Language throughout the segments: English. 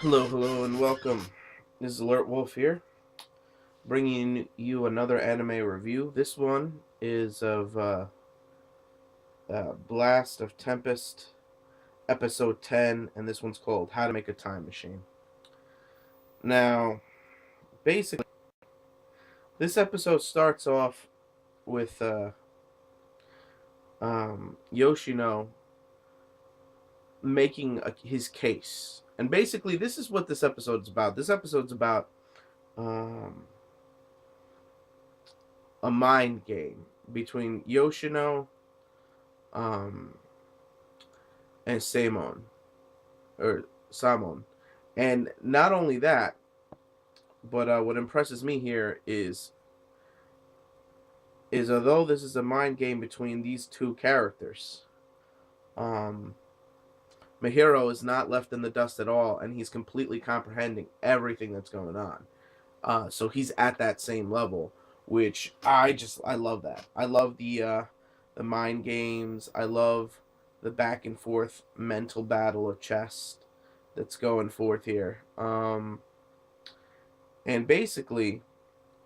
Hello, and welcome. This is alertwolf here, bringing you another anime review. This one is of Blast of Tempest, episode 10, and this one's called How to Make a Time Machine. Now, basically, this episode starts off with Yoshino making his case. And basically, this is what this episode's about. This episode's about um, a mind game between Yoshino um, and Samon. And not only that, but what impresses me here is although this is a mind game between these two characters, um, Mahiro is not left in the dust at all, and he's completely comprehending everything that's going on. So he's at that same level, which I love that. I love the mind games. I love the back and forth mental battle of chess that's going forth here. And basically,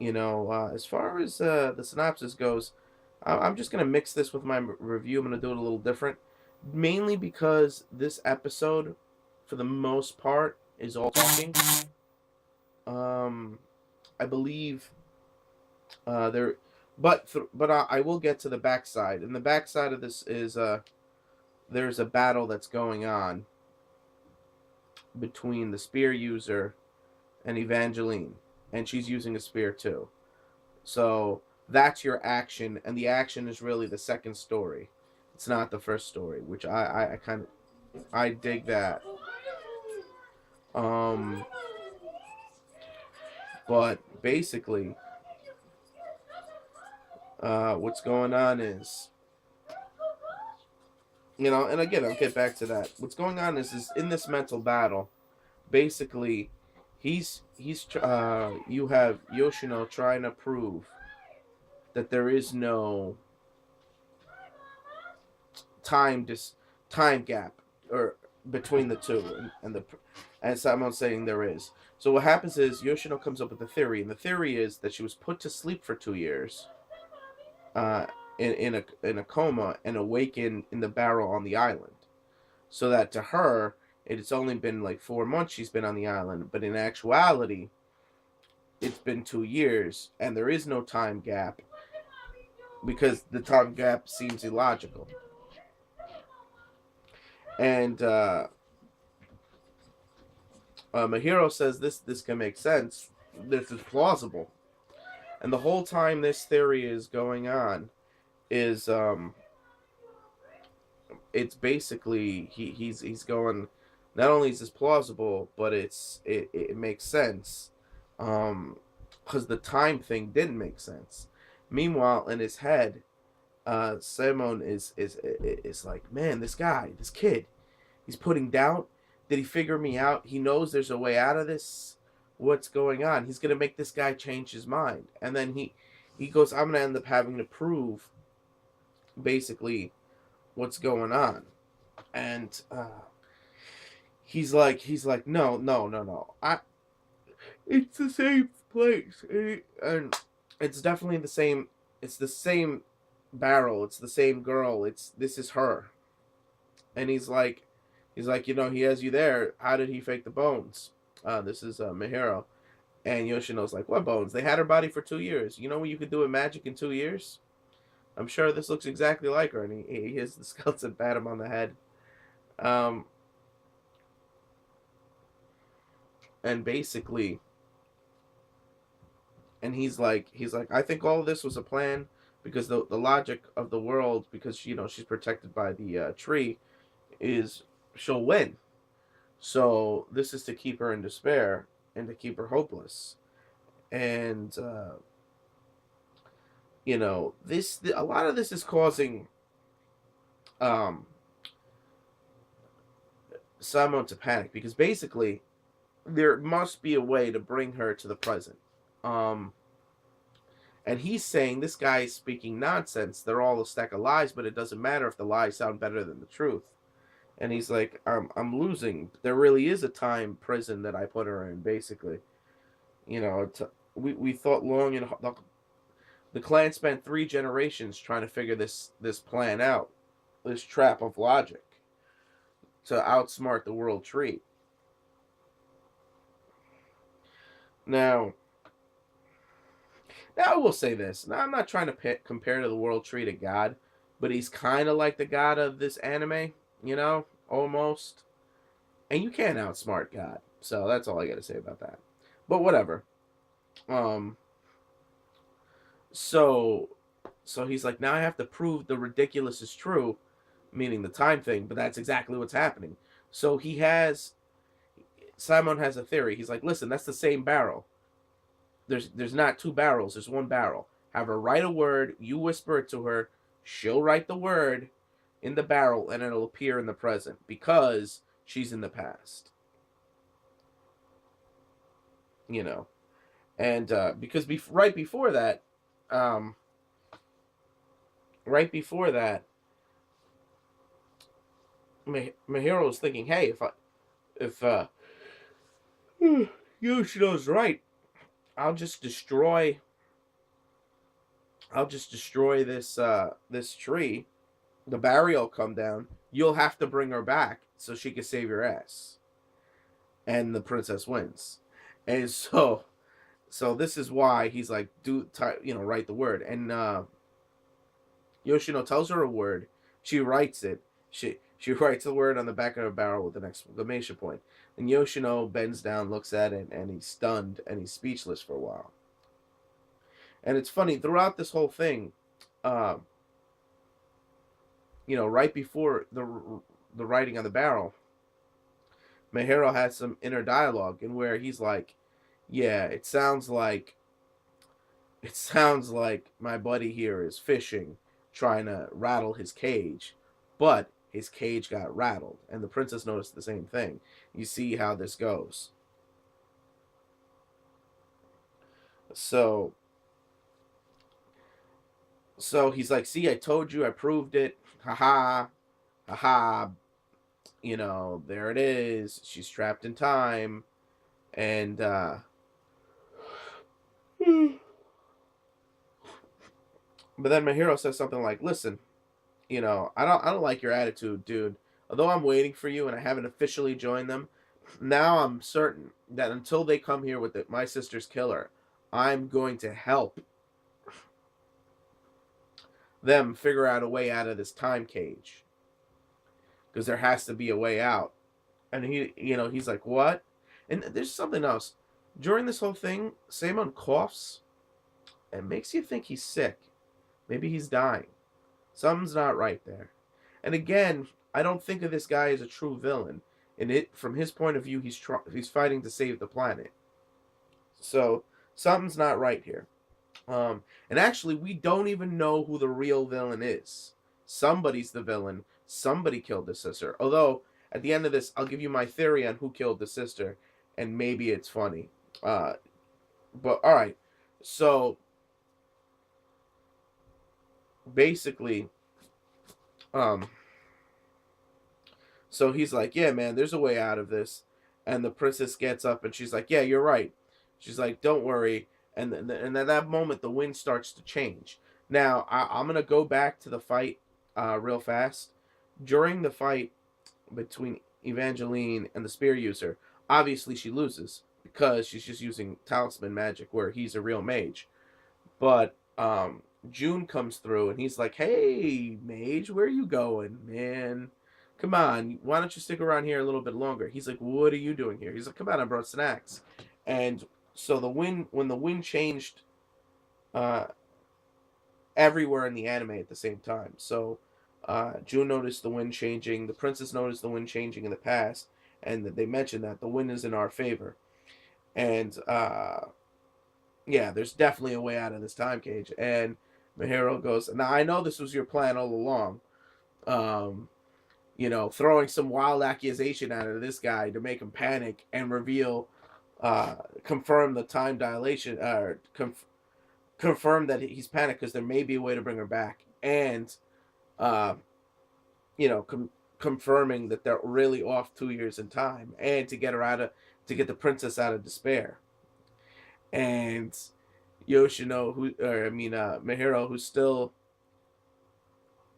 as far as the synopsis goes, I'm just gonna mix this with my review. I'm gonna do it a little different, mainly because this episode, for the most part, is all talking. I believe there, but I will get to the backside. And the backside of this is there's a battle that's going on between the spear user and Evangeline, and she's using a spear too. So that's your action, and the action is really the second story. It's not the first story, which I kind of I dig that. Um, but basically, what's going on is, and again, I'll get back to that. What's going on is in this mental battle, basically, you have Yoshino trying to prove that there is no time time gap or between the two, and someone's saying there is. So what happens is Yoshino comes up with a theory, and the theory is that she was put to sleep for 2 years, uh, in a coma, and awakened in the barrel on the island. So that to her, it's only been like 4 months she's been on the island, but in actuality, it's been 2 years, and there is no time gap because the time gap seems illogical. And Mahiro says this can make sense. This is plausible. And the whole time this theory is going on, is it's basically he's going. Not only is this plausible, but it makes sense, because the time thing didn't make sense. Meanwhile, in his head, Samon is like, man, this kid, he's putting doubt. Did he figure me out? He knows there's a way out of this. What's going on? He's gonna make this guy change his mind, and then he goes, I'm gonna end up having to prove basically what's going on, and he's like, no. It's the same place, and it's definitely the same. It's the same barrel. It's the same girl. This is her, and he's like, he has you there. How did he fake the bones? This is Mahiro, and Yoshino's like, what bones? They had her body for 2 years. You know what you could do with magic in 2 years? I'm sure this looks exactly like her, and he hits the skeleton, pat him on the head. Um, and basically, and he's like, I think all of this was a plan because the logic of the world, because she's protected by the tree, is she'll win. So this is to keep her in despair and to keep her hopeless. And a lot of this is causing Samon to panic, because basically there must be a way to bring her to the present. Um, and he's saying this guy is speaking nonsense. They're all a stack of lies, but it doesn't matter if the lies sound better than the truth. And he's like, I'm losing. There really is a time prison that I put her in, basically. You know, we thought long and the clan spent 3 generations trying to figure this plan out, this trap of logic to outsmart the world tree. Now, now I will say this. Now I'm not trying to compare to the world tree to God, but he's kind of like the God of this anime, you know, almost. And you can't outsmart God, so that's all I got to say about that. But whatever. Um, so so he's like, now I have to prove the ridiculous is true, meaning the time thing. But that's exactly what's happening. So Simon has a theory. He's like, listen, that's the same barrel. There's not 2 barrels. There's 1 barrel. Have her write a word. You whisper it to her. She'll write the word in the barrel, and it'll appear in the present because she's in the past. You know, and because right before that, um, right before that, Mahiro was thinking, hey, if Yoshino's right, I'll just destroy this tree. The barrier will come down. You'll have to bring her back so she can save your ass. And the princess wins. And so this is why he's like, write the word. And Yoshino tells her a word. She writes it. She writes the word on the back of her barrel with an exclamation point. And Yoshino bends down, looks at it, and he's stunned and he's speechless for a while. And it's funny, throughout this whole thing, right before the writing on the barrel, Mahiro has some inner dialogue in where he's like, yeah, it sounds like my buddy here is fishing, trying to rattle his cage, but his cage got rattled. And the princess noticed the same thing. You see how this goes. So he's like, see, I told you, I proved it. Haha. Haha. There it is. She's trapped in time. And but then Mahiro says something like, listen, I don't like your attitude, dude. Although I'm waiting for you and I haven't officially joined them, now I'm certain that until they come here with my sister's killer, I'm going to help them figure out a way out of this time cage. Because there has to be a way out. And he's like, what? And there's something else. During this whole thing, Samon coughs and makes you think he's sick. Maybe he's dying. Something's not right there. And again, I don't think of this guy as a true villain. And from his point of view, he's fighting to save the planet. So something's not right here. And actually, we don't even know who the real villain is. Somebody's the villain. Somebody killed the sister. Although, at the end of this, I'll give you my theory on who killed the sister, and maybe it's funny. But, alright. So, basically, so he's like, yeah, man, there's a way out of this. And the princess gets up, and she's like, yeah, you're right. She's like, don't worry. And at that moment, the wind starts to change. Now, I'm going to go back to the fight real fast. During the fight between Evangeline and the spear user, obviously she loses because she's just using talisman magic where he's a real mage. But June comes through and he's like, hey, mage, where are you going, man? Come on, why don't you stick around here a little bit longer? He's like, what are you doing here? He's like, come on, I brought snacks. And so when the wind changed everywhere in the anime at the same time. So June noticed the wind changing. The princess noticed the wind changing in the past, and they mentioned that the wind is in our favor. And yeah, there's definitely a way out of this time cage. And Mahiro goes, now I know this was your plan all along. Throwing some wild accusation out of this guy to make him panic and confirm the time dilation, confirm that he's panicked because there may be a way to bring her back, and confirming that they're really off 2 years in time, and to get the princess out of despair. And Yoshino, Mihiro, who's still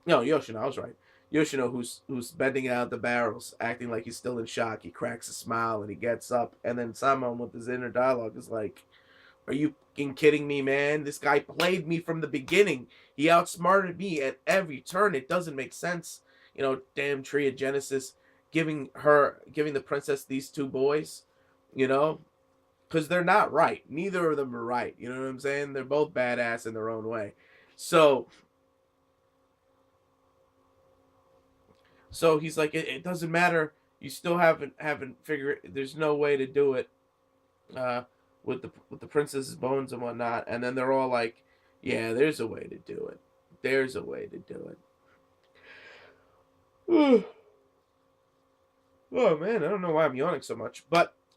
no Yoshino, I was right. Yoshino, who's bending out the barrels, acting like he's still in shock. He cracks a smile and he gets up, and then Samon, with his inner dialogue, is like, "Are you fucking kidding me, man? This guy played me from the beginning. He outsmarted me at every turn. It doesn't make sense. Damn Tree of Genesis giving the princess these two boys, you know, because they're not right. Neither of them are right. You know what I'm saying? They're both badass in their own way. So he's like, it doesn't matter. You still haven't figured. There's no way to do it uh, with the princess's bones and whatnot." And then they're all like, "Yeah, there's a way to do it. There's a way to do it." Oh man, I don't know why I'm yawning so much,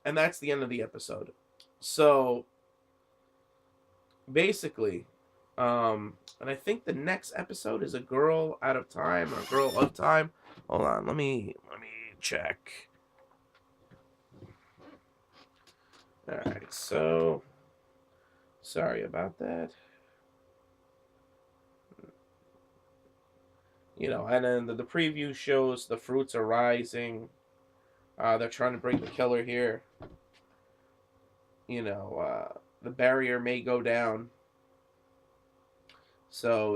and that's the end of the episode. So basically, and I think the next episode is a girl out of time or a girl of time. Hold on, let me check. All right, so sorry about that. And then the preview shows the fruits are rising. They're trying to bring the killer here. The barrier may go down. So,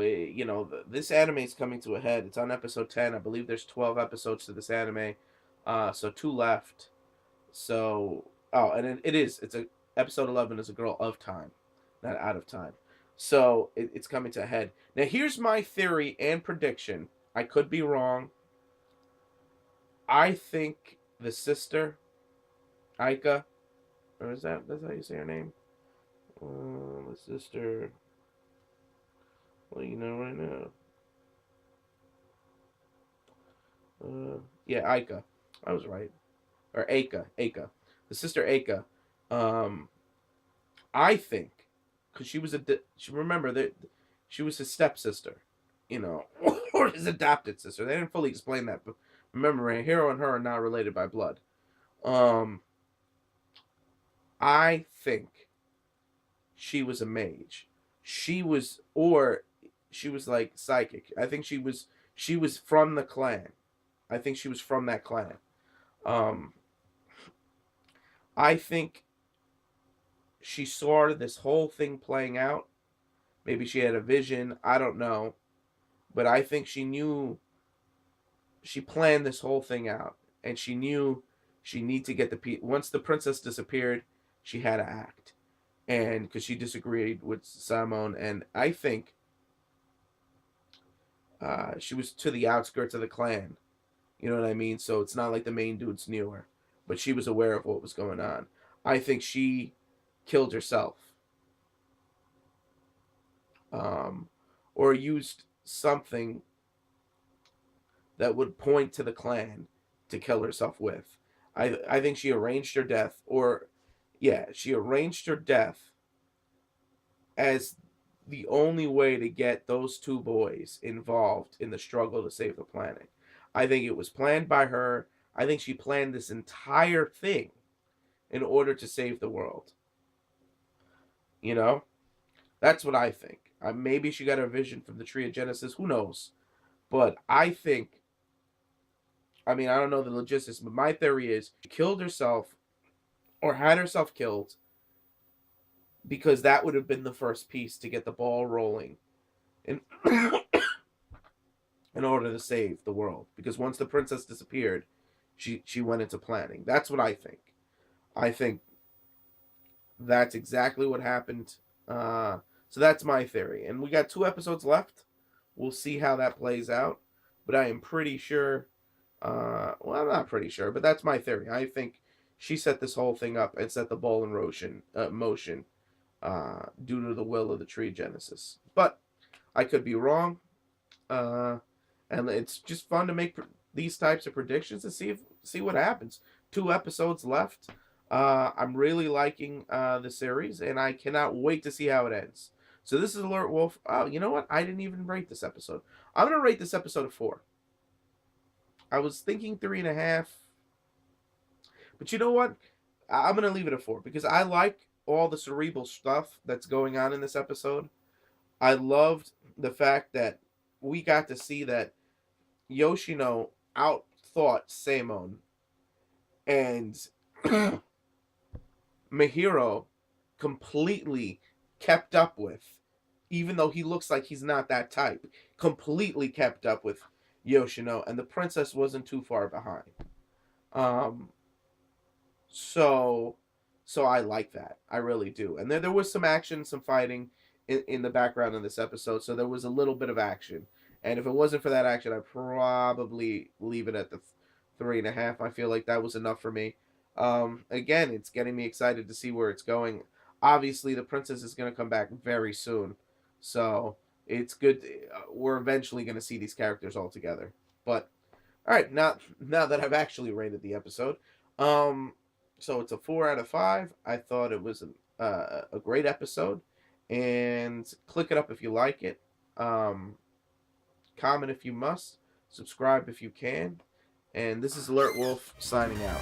this anime is coming to a head. It's on episode 10. I believe there's 12 episodes to this anime. So 2 left. So, and it's episode 11 is a girl of time, not out of time. So, it's coming to a head. Now, here's my theory and prediction. I could be wrong. I think the sister, Aika, or that's how you say her name? The sister, well, right now. Yeah, Aika. I was right. Or Aika. The sister Aika. I think, because remember that she was his stepsister, or his adopted sister. They didn't fully explain that, but remember, Hiro and her are not related by blood. I think she was a mage. She was like psychic. I think she was from the clan. I think she was from that clan. I think she saw this whole thing playing out. Maybe she had a vision. I don't know. But I think she planned this whole thing out. And she knew she needed to get once the princess disappeared, she had to act. And because she disagreed with Samon. And I think she was to the outskirts of the clan. You know what I mean? So it's not like the main dudes knew her. But she was aware of what was going on. I think she killed herself. Or used something that would point to the clan to kill herself with. I think she arranged her death. She arranged her death as the only way to get those two boys involved in the struggle to save the planet. I think it was planned by her. I think she planned this entire thing in order to save the world. That's what I think. Maybe she got her vision from the Tree of Genesis. Who knows? But I think, I don't know the logistics, but my theory is she killed herself or had herself killed because that would have been the first piece to get the ball rolling in, in order to save the world. Because once the princess disappeared, she went into planning. That's what I think. I think that's exactly what happened. So that's my theory. And we got 2 episodes left. We'll see how that plays out. But I am pretty sure, I'm not pretty sure, but that's my theory. I think she set this whole thing up and set the ball in motion due to the will of the Tree Genesis. But I could be wrong. And it's just fun to make these types of predictions and see what happens. 2 episodes left. I'm really liking the series, and I cannot wait to see how it ends. So this is Alert Wolf. Oh, you know what? I didn't even rate this episode. I'm going to rate this episode a 4. I was thinking 3.5, but you know what? I'm gonna leave it at 4 because I like all the cerebral stuff that's going on in this episode. I loved the fact that we got to see that Yoshino outthought Samon, and Mahiro completely kept up with, even though he looks like he's not that type, completely kept up with Yoshino, and the princess wasn't too far behind. Um, so, so I like that. I really do. And there was some action, some fighting in the background in this episode, so there was a little bit of action. And if it wasn't for that action, I'd probably leave it at the 3.5. I feel like that was enough for me. Again, it's getting me excited to see where it's going. Obviously, the princess is going to come back very soon, so it's good. We're eventually going to see these characters all together. But all right, now that I've actually rated the episode, um, so it's a 4 out of 5. I thought it was a great episode, and click it up if you like it. Um, Comment if you must, subscribe if you can, and this is Alert Wolf signing out.